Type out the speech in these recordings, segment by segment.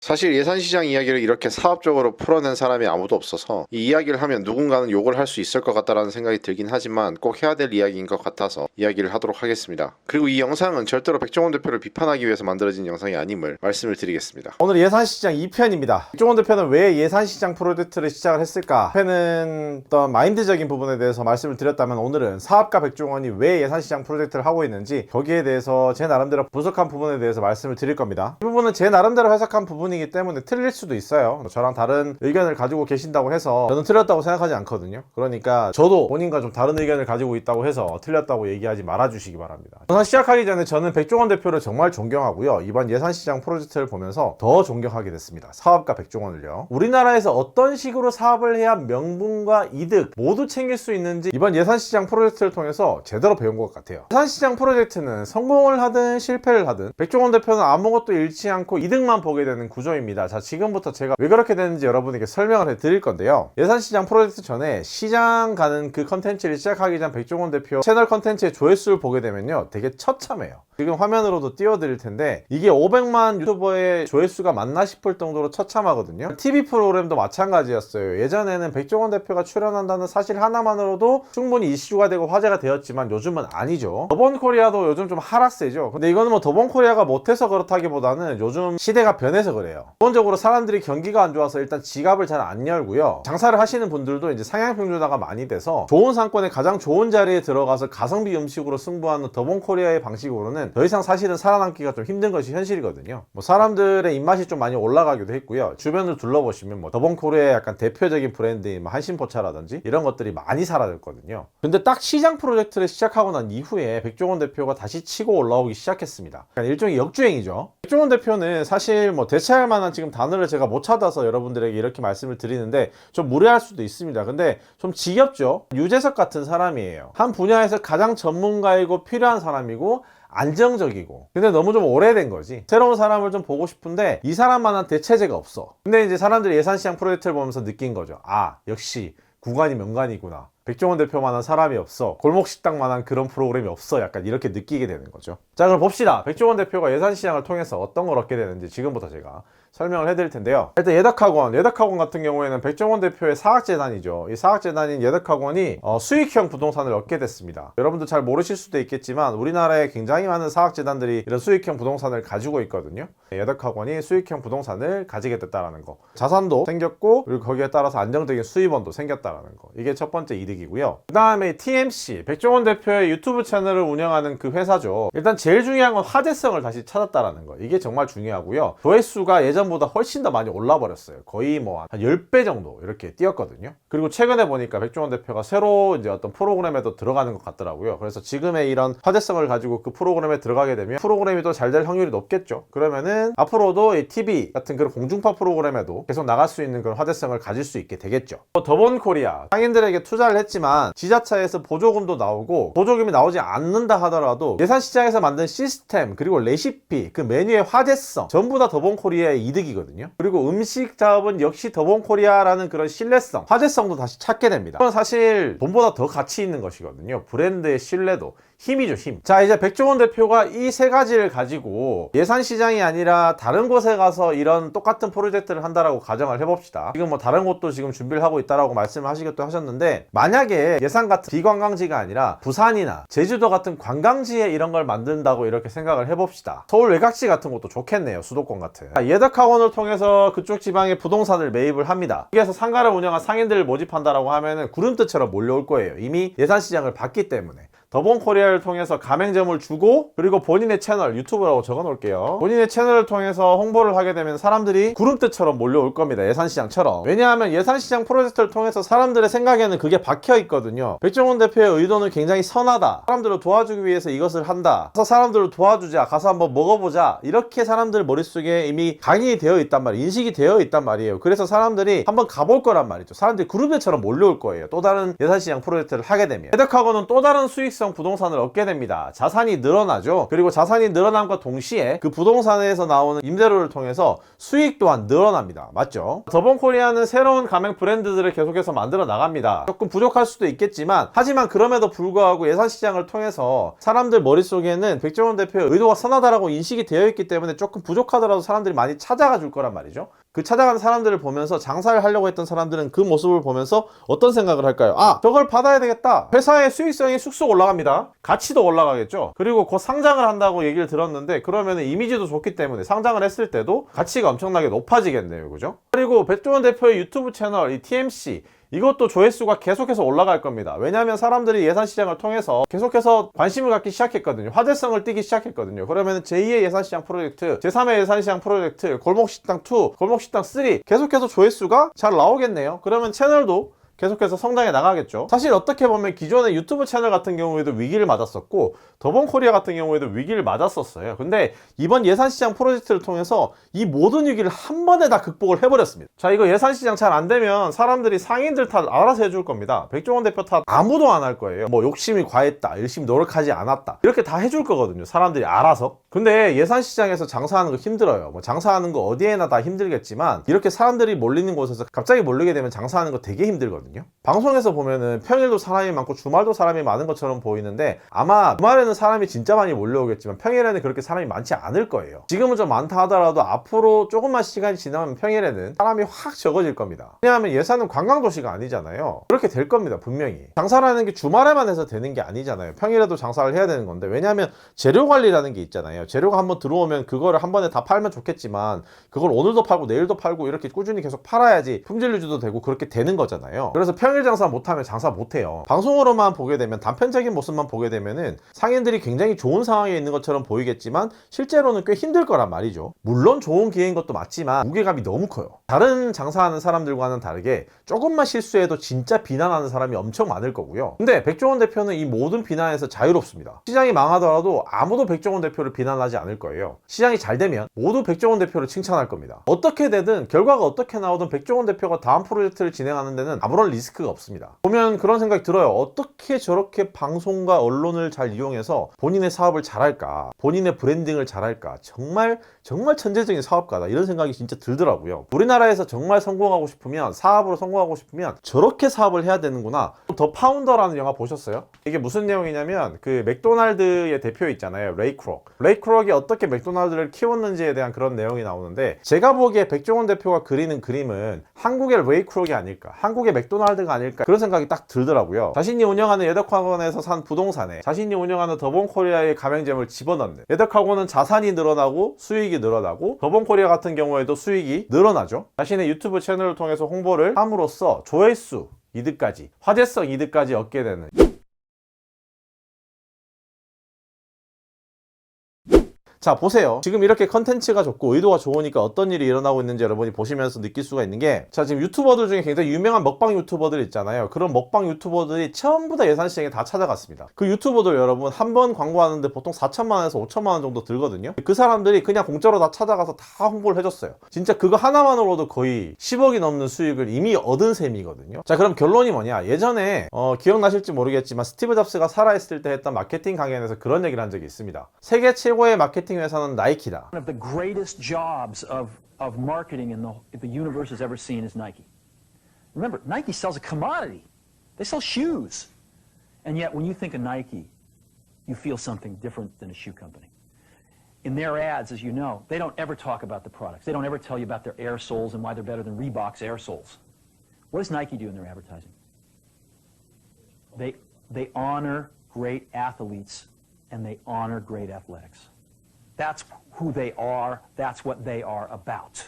사실 예산시장 이야기를 이렇게 사업적으로 풀어낸 사람이 아무도 없어서 이 이야기를 하면 누군가는 욕을 할 수 있을 것 같다라는 생각이 들긴 하지만 꼭 해야 될 이야기인 것 같아서 이야기를 하도록 하겠습니다. 그리고 이 영상은 절대로 백종원 대표를 비판하기 위해서 만들어진 영상이 아님을 말씀을 드리겠습니다. 오늘 예산시장 2편입니다. 백종원 대표는 왜 예산시장 프로젝트를 시작을 했을까? 앞에는 어떤 마인드적인 부분에 대해서 말씀을 드렸다면 오늘은 사업가 백종원이 왜 예산시장 프로젝트를 하고 있는지 거기에 대해서 제 나름대로 분석한 부분에 대해서 말씀을 드릴 겁니다. 이 부분은 제 나름대로 해석한 부분이기 때문에 틀릴 수도 있어요. 저랑 다른 의견을 가지고 계신다고 해서 저는 틀렸다고 생각하지 않거든요. 그러니까 저도 본인과 좀 다른 의견을 가지고 있다고 해서 틀렸다고 얘기하지 말아주시기 바랍니다. 우선 시작하기 전에 저는 백종원 대표를 정말 존경하고요. 이번 예산시장 프로젝트를 보면서 더 존경하게 됐습니다. 사업가 백종원을요. 우리나라에서 어떤 식으로 사업을 해야 명분과 이득 모두 챙길 수 있는지 이번 예산시장 프로젝트를 통해서 제대로 배운 것 같아요. 예산시장 프로젝트는 성공을 하든 실패를 하든 백종원 대표는 아무것도 잃지 않고 이득만 보게 되는 구조입니다. 자, 지금부터 제가 왜 그렇게 되는지 여러분에게 설명을 해드릴 건데요. 예산시장 프로젝트 전에 시장 가는 그 컨텐츠를 시작하기 전 백종원 대표 채널 컨텐츠의 조회수를 보게 되면요, 되게 처참해요. 지금 화면으로도 띄워드릴 텐데 이게 500만 유튜버의 조회수가 맞나 싶을 정도로 처참하거든요. TV 프로그램도 마찬가지였어요. 예전에는 백종원 대표가 출연한다는 사실 하나만으로도 충분히 이슈가 되고 화제가 되었지만 요즘은 아니죠. 더본코리아도 요즘 좀 하락세죠. 근데 이거는 뭐 더본코리아가 못해서 그렇다기보다는 요즘 시대가 변해서 그래요. 기본적으로 사람들이 경기가 안 좋아서 일단 지갑을 잘 안 열고요. 장사를 하시는 분들도 이제 상향평준화가 많이 돼서 좋은 상권에 가장 좋은 자리에 들어가서 가성비 음식으로 승부하는 더본코리아의 방식으로는 더 이상 사실은 살아남기가 좀 힘든 것이 현실이거든요. 뭐 사람들의 입맛이 좀 많이 올라가기도 했고요. 주변을 둘러보시면 뭐 더본코리아의 약간 대표적인 브랜드인 뭐 한신포차라든지 이런 것들이 많이 사라졌거든요. 근데 딱 시장 프로젝트를 시작하고 난 이후에 백종원 대표가 다시 치고 올라오기 시작했습니다. 그러니까 일종의 역주행이죠. 백종원 대표는 사실 뭐 대체할 만한 지금 단어를 제가 못 찾아서 여러분들에게 이렇게 말씀을 드리는데 좀 무례할 수도 있습니다. 근데 좀 지겹죠? 유재석 같은 사람이에요. 한 분야에서 가장 전문가이고 필요한 사람이고 안정적이고, 근데 너무 좀 오래된 거지. 새로운 사람을 좀 보고 싶은데 이 사람만한 대체제가 없어. 근데 이제 사람들이 예산시장 프로젝트를 보면서 느낀 거죠. 아, 역시 구간이 명간이구나. 백종원 대표만한 사람이 없어. 골목식당만한 그런 프로그램이 없어. 약간 이렇게 느끼게 되는 거죠. 자, 그럼 봅시다. 백종원 대표가 예산시장을 통해서 어떤 걸 얻게 되는지 지금부터 제가 설명을 해드릴 텐데요. 일단 예덕학원 같은 경우에는 백종원 대표의 사학재단이죠. 이 사학재단인 예덕학원이 수익형 부동산을 얻게 됐습니다. 여러분도 잘 모르실 수도 있겠지만 우리나라에 굉장히 많은 사학재단들이 이런 수익형 부동산을 가지고 있거든요. 예덕학원이 수익형 부동산을 가지게 됐다라는 거. 자산도 생겼고, 그리고 거기에 따라서 안정적인 수입원도 생겼다라는 거. 이게 첫 번째 이득이고요. 그 다음에 TMC, 백종원 대표의 유튜브 채널을 운영하는 그 회사죠. 일단 제일 중요한 건 화제성을 다시 찾았다라는 거. 이게 정말 중요하고요. 조회수가 예전보다 훨씬 더 많이 올라버렸어요. 거의 뭐 한 10배 정도 이렇게 뛰었거든요. 그리고 최근에 보니까 백종원 대표가 새로 이제 어떤 프로그램에도 들어가는 것 같더라고요. 그래서 지금의 이런 화제성을 가지고 그 프로그램에 들어가게 되면 프로그램이 또 잘 될 확률이 높겠죠. 그러면은 앞으로도 이 TV 같은 그런 공중파 프로그램에도 계속 나갈 수 있는 그런 화제성을 가질 수 있게 되겠죠. 더본코리아, 상인들에게 투자를 했지만 지자체에서 보조금도 나오고, 보조금이 나오지 않는다 하더라도 예산시장에서 만든 시스템, 그리고 레시피, 그 메뉴의 화제성 전부 다 더본코리아의 이득이거든요. 그리고 음식 작업은 역시 더본코리아라는 그런 신뢰성, 화제성도 다시 찾게 됩니다. 이건 사실 돈보다 더 가치 있는 것이거든요. 브랜드의 신뢰도, 힘이죠, 힘. 자, 이제 백종원 대표가 이 세 가지를 가지고 예산시장이 아니라 다른 곳에 가서 이런 똑같은 프로젝트를 한다라고 가정을 해봅시다. 지금 뭐 다른 곳도 지금 준비를 하고 있다라고 말씀을 하시기도 하셨는데, 만약에 예산 같은 비관광지가 아니라 부산이나 제주도 같은 관광지에 이런 걸 만든다고 이렇게 생각을 해봅시다. 서울 외곽지 같은 것도 좋겠네요. 수도권 같은. 예덕학원을 통해서 그쪽 지방에 부동산을 매입을 합니다. 여기에서 상가를 운영한 상인들을 모집한다라고 하면은 구름대처럼 몰려올 거예요. 이미 예산시장을 봤기 때문에. 더본코리아를 통해서 가맹점을 주고, 그리고 본인의 채널, 유튜브라고 적어 놓을게요. 본인의 채널을 통해서 홍보를 하게 되면 사람들이 구름대처럼 몰려올 겁니다. 예산시장처럼. 왜냐하면 예산시장 프로젝트를 통해서 사람들의 생각에는 그게 박혀 있거든요. 백종원 대표의 의도는 굉장히 선하다. 사람들을 도와주기 위해서 이것을 한다. 가서 사람들을 도와주자. 가서 한번 먹어보자. 이렇게 사람들 머릿속에 이미 각인이 되어 있단 말이에요. 인식이 되어 있단 말이에요. 그래서 사람들이 한번 가볼 거란 말이죠. 사람들이 구름대처럼 몰려올 거예요. 또 다른 예산시장 프로젝트를 하게 되면. 예덕학원은 또 다른 수익성 수익성 부동산을 얻게 됩니다. 자산이 늘어나죠. 그리고 자산이 늘어남과 동시에 그 부동산에서 나오는 임대료를 통해서 수익 또한 늘어납니다. 맞죠? 더본코리아는 새로운 가맹 브랜드들을 계속해서 만들어 나갑니다. 조금 부족할 수도 있겠지만 하지만 그럼에도 불구하고 예산시장을 통해서 사람들 머릿속에는 백종원 대표의 의도가 선하다라고 인식이 되어 있기 때문에 조금 부족하더라도 사람들이 많이 찾아가 줄 거란 말이죠. 그 찾아가는 사람들을 보면서 장사를 하려고 했던 사람들은 그 모습을 보면서 어떤 생각을 할까요? 아, 저걸 받아야 되겠다. 회사의 수익성이 쑥쑥 올라갑니다. 가치도 올라가겠죠. 그리고 곧 상장을 한다고 얘기를 들었는데 그러면 이미지도 좋기 때문에 상장을 했을 때도 가치가 엄청나게 높아지겠네요. 그죠? 그리고 백종원 대표의 유튜브 채널 이 TMC 이것도 조회수가 계속해서 올라갈 겁니다. 왜냐하면 사람들이 예산시장을 통해서 계속해서 관심을 갖기 시작했거든요. 화제성을 띠기 시작했거든요. 그러면 제2의 예산시장 프로젝트, 제3의 예산시장 프로젝트, 골목식당2, 골목식당3 계속해서 조회수가 잘 나오겠네요. 그러면 채널도 계속해서 성장해 나가겠죠. 사실 어떻게 보면 기존의 유튜브 채널 같은 경우에도 위기를 맞았었고 더본코리아 같은 경우에도 위기를 맞았었어요. 근데 이번 예산시장 프로젝트를 통해서 이 모든 위기를 한 번에 다 극복을 해버렸습니다. 자, 이거 예산시장 잘 안 되면 사람들이 상인들 탓 알아서 해줄 겁니다. 백종원 대표 탓 아무도 안 할 거예요. 뭐 욕심이 과했다, 열심히 노력하지 않았다 이렇게 다 해줄 거거든요. 사람들이 알아서. 근데 예산시장에서 장사하는 거 힘들어요. 뭐 장사하는 거 어디에나 다 힘들겠지만 이렇게 사람들이 몰리는 곳에서 갑자기 몰리게 되면 장사하는 거 되게 힘들거든요. 방송에서 보면은 평일도 사람이 많고 주말도 사람이 많은 것처럼 보이는데 아마 주말에는 사람이 진짜 많이 몰려오겠지만 평일에는 그렇게 사람이 많지 않을 거예요. 지금은 좀 많다 하더라도 앞으로 조금만 시간이 지나면 평일에는 사람이 확 적어질 겁니다. 왜냐하면 예산은 관광도시가 아니잖아요. 그렇게 될 겁니다. 분명히. 장사라는 게 주말에만 해서 되는 게 아니잖아요. 평일에도 장사를 해야 되는 건데 왜냐하면 재료 관리라는 게 있잖아요. 재료가 한번 들어오면 그거를 한 번에 다 팔면 좋겠지만 그걸 오늘도 팔고 내일도 팔고 이렇게 꾸준히 계속 팔아야지 품질 유지도 되고 그렇게 되는 거잖아요. 그래서 평일 장사 못하면 장사 못해요. 방송으로만 보게 되면 단편적인 모습만 보게 되면은 상인들이 굉장히 좋은 상황에 있는 것처럼 보이겠지만 실제로는 꽤 힘들 거란 말이죠. 물론 좋은 기회인 것도 맞지만 무게감이 너무 커요. 다른 장사하는 사람들과는 다르게 조금만 실수해도 진짜 비난하는 사람이 엄청 많을 거고요. 근데 백종원 대표는 이 모든 비난에서 자유롭습니다. 시장이 망하더라도 아무도 백종원 대표를 비난하지 않을 거예요. 시장이 잘 되면 모두 백종원 대표를 칭찬할 겁니다. 어떻게 되든 결과가 어떻게 나오든 백종원 대표가 다음 프로젝트를 진행하는 데는 아무런 리스크가 없습니다. 보면 그런 생각이 들어요. 어떻게 저렇게 방송과 언론을 잘 이용해서 본인의 사업을 잘할까, 본인의 브랜딩을 잘할까, 정말 천재적인 사업가다 이런 생각이 진짜 들더라고요. 우리나라에서 정말 성공하고 싶으면, 사업으로 성공하고 싶으면 저렇게 사업을 해야 되는구나. 더 파운더라는 영화 보셨어요? 이게 무슨 내용이냐면 그 맥도날드의 대표 있잖아요, 레이 크록. 레이 크록이 어떻게 맥도날드를 키웠는지에 대한 그런 내용이 나오는데 제가 보기에 백종원 대표가 그리는 그림은 한국의 레이 크록이 아닐까, 한국의 맥도날드가 아닐까 그런 생각이 딱 들더라고요. 자신이 운영하는 예덕학원에서 산 부동산에 자신이 운영하는 더본코리아의 가맹점을 집어넣는, 예덕학원은 자산이 늘어나고 수익이 늘어나고 더본코리아 같은 경우에도 수익이 늘어나죠. 자신의 유튜브 채널을 통해서 홍보를 함으로써 조회수 이득까지, 화제성 이득까지 얻게 되는. 자, 보세요. 지금 이렇게 컨텐츠가 좋고 의도가 좋으니까 어떤 일이 일어나고 있는지 여러분이 보시면서 느낄 수가 있는 게, 자, 지금 유튜버들 중에 굉장히 유명한 먹방 유튜버들 있잖아요. 그런 먹방 유튜버들이 전부 다 예산시장에 다 찾아갔습니다. 그 유튜버들 여러분 한 번 광고하는데 보통 4천만 원에서 5천만 원 정도 들거든요. 그 사람들이 그냥 공짜로 다 찾아가서 다 홍보를 해줬어요. 진짜 그거 하나만으로도 거의 10억이 넘는 수익을 이미 얻은 셈이거든요. 자, 그럼 결론이 뭐냐? 예전에 기억나실지 모르겠지만 스티브 잡스가 살아있을 때 했던 마케팅 강연에서 그런 얘기를 한 적이 있습니다. 세계 최고의 마케팅 회사는 나이키다. One of the greatest jobs of marketing the universe has ever seen is Nike. Remember, Nike sells a commodity. They sell shoes. And yet, when you think of Nike, you feel something different than a shoe company. In their ads, as you know, they don't ever talk about the products. They don't ever tell you about their air soles and why they're better than Reebok's air soles. What does Nike do in their advertising? They honor great athletes and they honor great athletics. That's who they are. That's what they are about.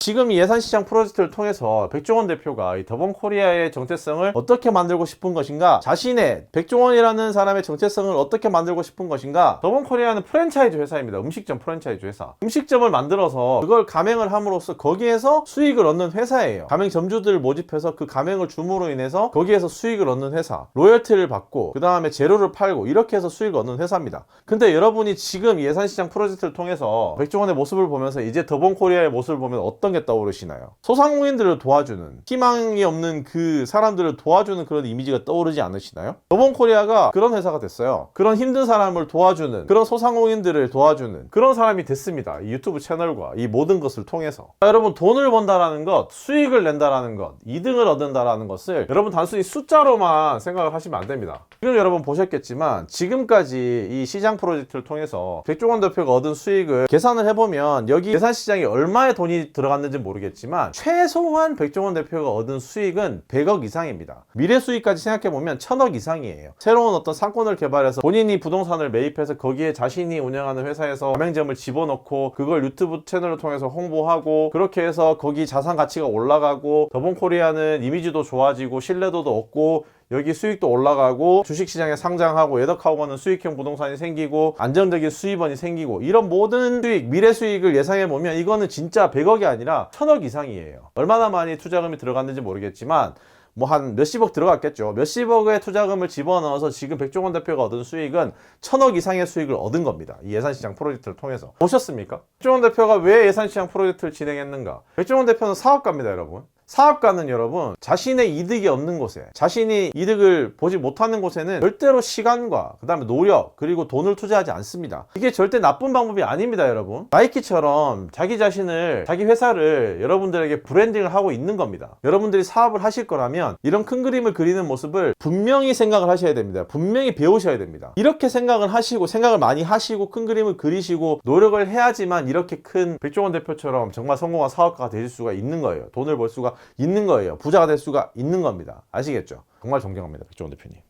지금 이 예산시장 프로젝트를 통해서 백종원 대표가 이 더본코리아의 정체성을 어떻게 만들고 싶은 것인가, 자신의 백종원이라는 사람의 정체성을 어떻게 만들고 싶은 것인가. 더본코리아는 프랜차이즈 회사입니다. 음식점 프랜차이즈 회사. 음식점을 만들어서 그걸 가맹을 함으로써 거기에서 수익을 얻는 회사예요. 가맹점주들을 모집해서 그 가맹을 줌으로 인해서 거기에서 수익을 얻는 회사, 로열티를 받고 그 다음에 재료를 팔고 이렇게 해서 수익을 얻는 회사입니다. 근데 여러분이 지금 예산시장 프로젝트를 통해서 백종원의 모습을 보면서 이제 더본코리아의 모습을 보면 어떤 어떤 게 떠오르시나요? 소상공인들을 도와주는, 희망이 없는 그 사람들을 도와주는 그런 이미지가 떠오르지 않으시나요? 더본코리아가 그런 회사가 됐어요. 그런 힘든 사람을 도와주는, 그런 소상공인들을 도와주는 그런 사람이 됐습니다. 이 유튜브 채널과 이 모든 것을 통해서. 자, 여러분, 돈을 번다라는 것, 수익을 낸다라는 것, 이득을 얻는다라는 것을 여러분 단순히 숫자로만 생각을 하시면 안 됩니다. 지금 여러분 보셨겠지만 지금까지 이 시장 프로젝트를 통해서 백종원 대표가 얻은 수익을 계산을 해보면 여기 예산시장에 얼마의 돈이 들어갔는지 모르겠지만 최소한 백종원 대표가 얻은 수익은 100억 이상입니다. 미래 수익까지 생각해보면 1000억 이상이에요. 새로운 어떤 상권을 개발해서 본인이 부동산을 매입해서 거기에 자신이 운영하는 회사에서 가맹점을 집어넣고 그걸 유튜브 채널을 통해서 홍보하고 그렇게 해서 거기 자산 가치가 올라가고 더본코리아는 이미지도 좋아지고 신뢰도도 얻고 여기 수익도 올라가고 주식시장에 상장하고 에더카우버는 수익형 부동산이 생기고 안정적인 수입원이 생기고 이런 모든 수익, 미래 수익을 예상해보면 이거는 진짜 100억이 아니라 1000억 이상이에요. 얼마나 많이 투자금이 들어갔는지 모르겠지만 뭐 한 몇십억 들어갔겠죠. 몇십억의 투자금을 집어넣어서 지금 백종원 대표가 얻은 수익은 1000억 이상의 수익을 얻은 겁니다. 이 예산시장 프로젝트를 통해서. 보셨습니까? 백종원 대표가 왜 예산시장 프로젝트를 진행했는가? 백종원 대표는 사업가입니다, 여러분. 사업가는 여러분 자신의 이득이 없는 곳에, 자신이 이득을 보지 못하는 곳에는 절대로 시간과 그 다음에 노력 그리고 돈을 투자하지 않습니다. 이게 절대 나쁜 방법이 아닙니다, 여러분. 나이키처럼 자기 자신을, 자기 회사를 여러분들에게 브랜딩을 하고 있는 겁니다. 여러분들이 사업을 하실 거라면 이런 큰 그림을 그리는 모습을 분명히 생각을 하셔야 됩니다. 분명히 배우셔야 됩니다. 이렇게 생각을 하시고, 생각을 많이 하시고 큰 그림을 그리시고 노력을 해야지만 이렇게 큰 백종원 대표처럼 정말 성공한 사업가가 되실 수가 있는 거예요. 돈을 벌 수가 있는 거예요. 부자가 될 수가 있는 겁니다. 아시겠죠? 정말 존경합니다, 백종원 대표님.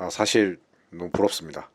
사실 너무 부럽습니다.